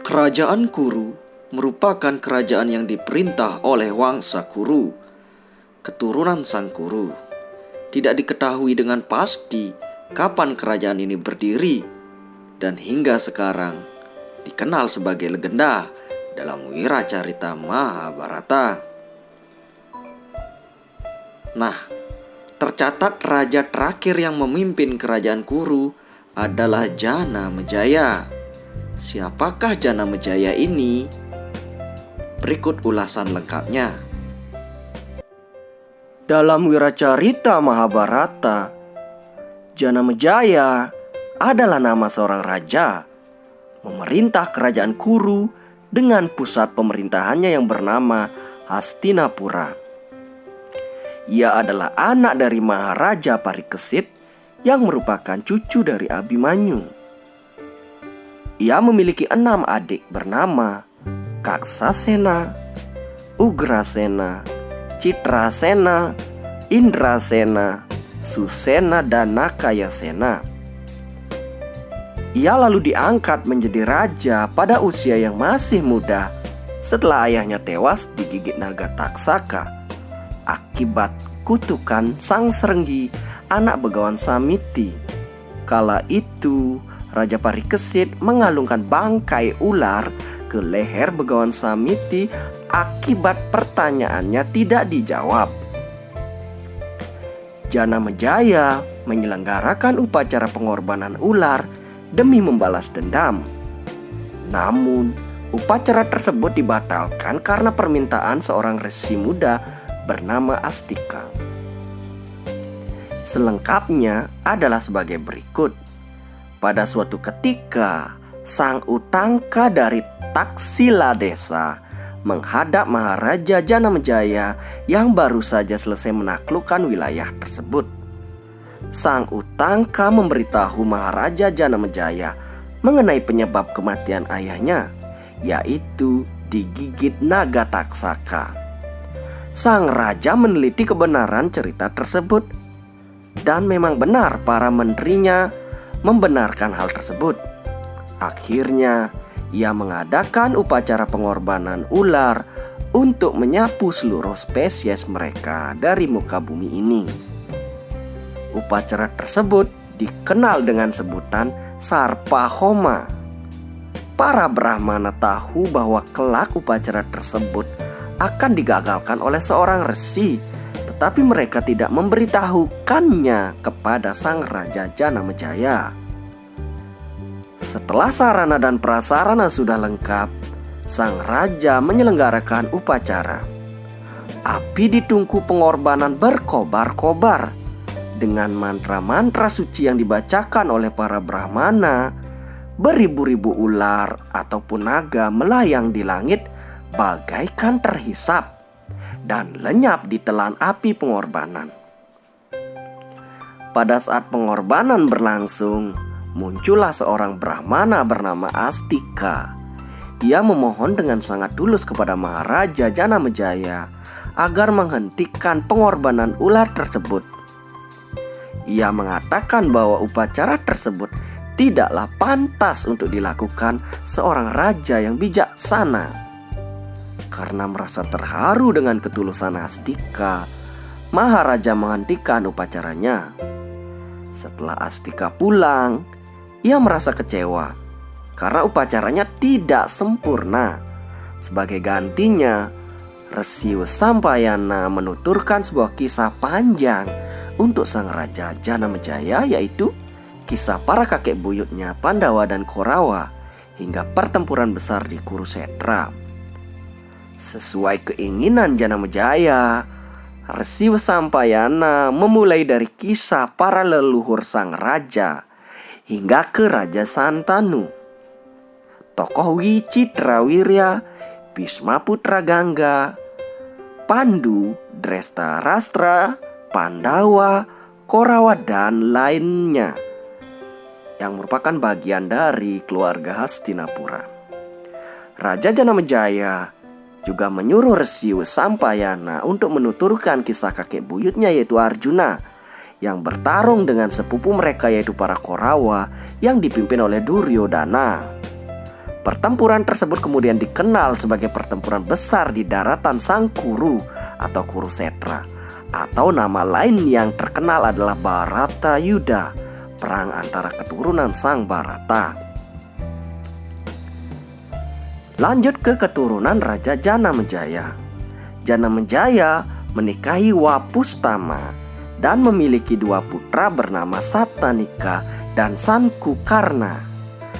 Kerajaan Kuru merupakan kerajaan yang diperintah oleh Wangsa Kuru, keturunan Sang Kuru. Tidak diketahui dengan pasti kapan kerajaan ini berdiri, dan hingga sekarang dikenal sebagai legenda dalam Wiracarita Mahabharata. Nah, tercatat raja terakhir yang memimpin kerajaan Kuru adalah Janamejaya. Siapakah Janamejaya ini? Berikut ulasan lengkapnya. Dalam Wiracarita Mahabharata, Janamejaya adalah nama seorang raja memerintah kerajaan Kuru dengan pusat pemerintahannya yang bernama Hastinapura. Ia adalah anak dari Maharaja Parikesit yang merupakan cucu dari Abimanyu. Ia memiliki 6 adik bernama Kaksasena, Ugrasena, Citrasena, Indrasena, Susena, dan Nakayasena. Ia lalu diangkat menjadi raja pada usia yang masih muda setelah ayahnya tewas digigit naga taksaka akibat kutukan Sang Serenggi, anak Begawan Samiti. Kala itu Raja Parikesit mengalungkan bangkai ular ke leher Begawan Samiti akibat pertanyaannya tidak dijawab. Janamejaya menyelenggarakan upacara pengorbanan ular demi membalas dendam. Namun, upacara tersebut dibatalkan karena permintaan seorang resi muda bernama Astika. Selengkapnya adalah sebagai berikut. Pada suatu ketika, Sang Utangka dari Taksila Desa menghadap Maharaja Janamejaya yang baru saja selesai menaklukkan wilayah tersebut. Sang Utangka memberitahu Maharaja Janamejaya mengenai penyebab kematian ayahnya, yaitu digigit naga taksaka. Sang raja meneliti kebenaran cerita tersebut, dan memang benar para menterinya membenarkan hal tersebut. Akhirnya ia mengadakan upacara pengorbanan ular untuk menyapu seluruh spesies mereka dari muka bumi ini. Upacara tersebut dikenal dengan sebutan Sarpahoma. Para Brahmana tahu bahwa kelak upacara tersebut akan digagalkan oleh seorang resi, tetapi mereka tidak memberitahukannya kepada Sang Raja Janamejaya. Setelah sarana dan prasarana sudah lengkap, Sang Raja menyelenggarakan upacara. Api di tungku pengorbanan berkobar-kobar. Dengan mantra-mantra suci yang dibacakan oleh para Brahmana, beribu-ribu ular ataupun naga melayang di langit bagaikan terhisap dan lenyap di telan api pengorbanan. Pada saat pengorbanan berlangsung, muncullah seorang Brahmana bernama Astika. Ia memohon dengan sangat tulus kepada Maharaja Janamejaya agar menghentikan pengorbanan ular tersebut. Ia mengatakan bahwa upacara tersebut tidaklah pantas untuk dilakukan seorang raja yang bijaksana. Karena merasa terharu dengan ketulusan Astika, Maharaja menghentikan upacaranya. Setelah Astika pulang, ia merasa kecewa karena upacaranya tidak sempurna. Sebagai gantinya, Resi Sampayana menuturkan sebuah kisah panjang untuk Sang Raja Janamejaya, yaitu kisah para kakek buyutnya Pandawa dan Korawa hingga pertempuran besar di Kurusetra. Sesuai keinginan Janamejaya, Resi Sampayana memulai dari kisah para leluhur sang raja hingga ke Raja Santanu, tokoh Wicitrawirya, Bhisma Putra Gangga, Pandu, Drestarastra, Pandawa, Korawa, dan lainnya yang merupakan bagian dari keluarga Hastinapura. Raja Janamejaya juga menyuruh Resi Sampayana untuk menuturkan kisah kakek buyutnya, yaitu Arjuna, yang bertarung dengan sepupu mereka yaitu para Korawa yang dipimpin oleh Duryodhana. Pertempuran tersebut kemudian dikenal sebagai pertempuran besar di daratan Sang Kuru atau Kurusetra, atau nama lain yang terkenal adalah Bharatayuddha, perang antara keturunan Sang Bharata. Lanjut ke keturunan Raja Janamejaya. Janamejaya menikahi Wapustama dan memiliki 2 putra bernama Satanika dan Sankukarna.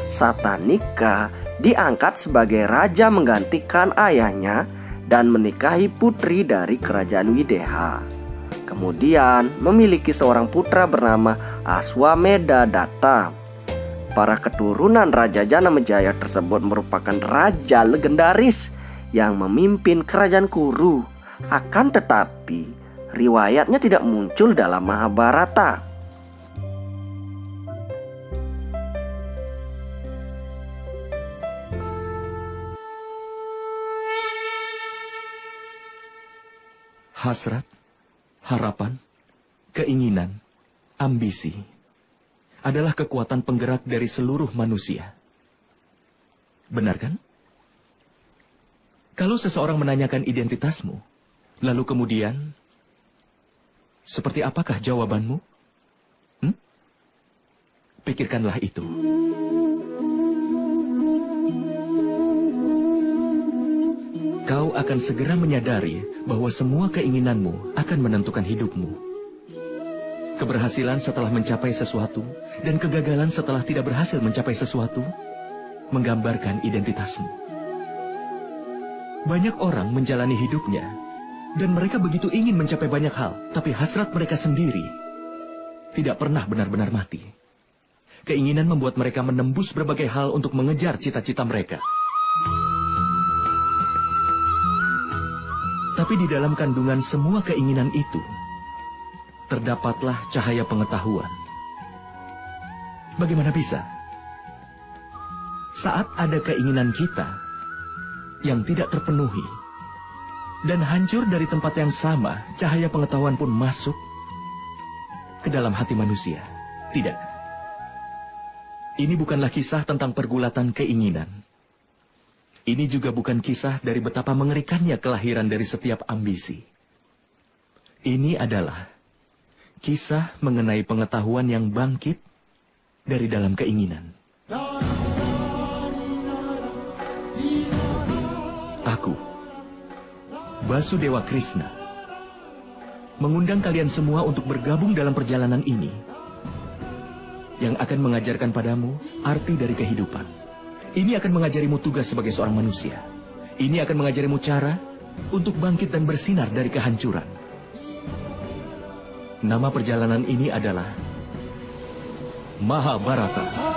Satanika diangkat sebagai raja menggantikan ayahnya dan menikahi putri dari kerajaan Wideha. Kemudian memiliki seorang putra bernama Aswamedadatta. Para keturunan Raja Janamejaya tersebut merupakan raja legendaris yang memimpin kerajaan Kuru. Akan tetapi riwayatnya tidak muncul dalam Mahabharata. Hasrat, harapan, keinginan, ambisi adalah kekuatan penggerak dari seluruh manusia. Benar kan? Kalau seseorang menanyakan identitasmu, lalu kemudian, seperti apakah jawabanmu? Pikirkanlah itu. Kau akan segera menyadari bahwa semua keinginanmu akan menentukan hidupmu. Keberhasilan setelah mencapai sesuatu dan kegagalan setelah tidak berhasil mencapai sesuatu menggambarkan identitasmu. Banyak orang menjalani hidupnya dan mereka begitu ingin mencapai banyak hal, tapi hasrat mereka sendiri tidak pernah benar-benar mati. Keinginan membuat mereka menembus berbagai hal untuk mengejar cita-cita mereka. Tapi di dalam kandungan semua keinginan itu, terdapatlah cahaya pengetahuan. Bagaimana bisa? Saat ada keinginan kita yang tidak terpenuhi, dan hancur dari tempat yang sama, cahaya pengetahuan pun masuk ke dalam hati manusia. Tidak. Ini bukanlah kisah tentang pergulatan keinginan. Ini juga bukan kisah dari betapa mengerikannya kelahiran dari setiap ambisi. Ini adalah kisah mengenai pengetahuan yang bangkit dari dalam keinginan. Aku, Basudewa Krishna, mengundang kalian semua untuk bergabung dalam perjalanan ini yang akan mengajarkan padamu arti dari kehidupan. Ini akan mengajarimu tugas sebagai seorang manusia. Ini akan mengajarimu cara untuk bangkit dan bersinar dari kehancuran. Nama perjalanan ini adalah Mahabharata.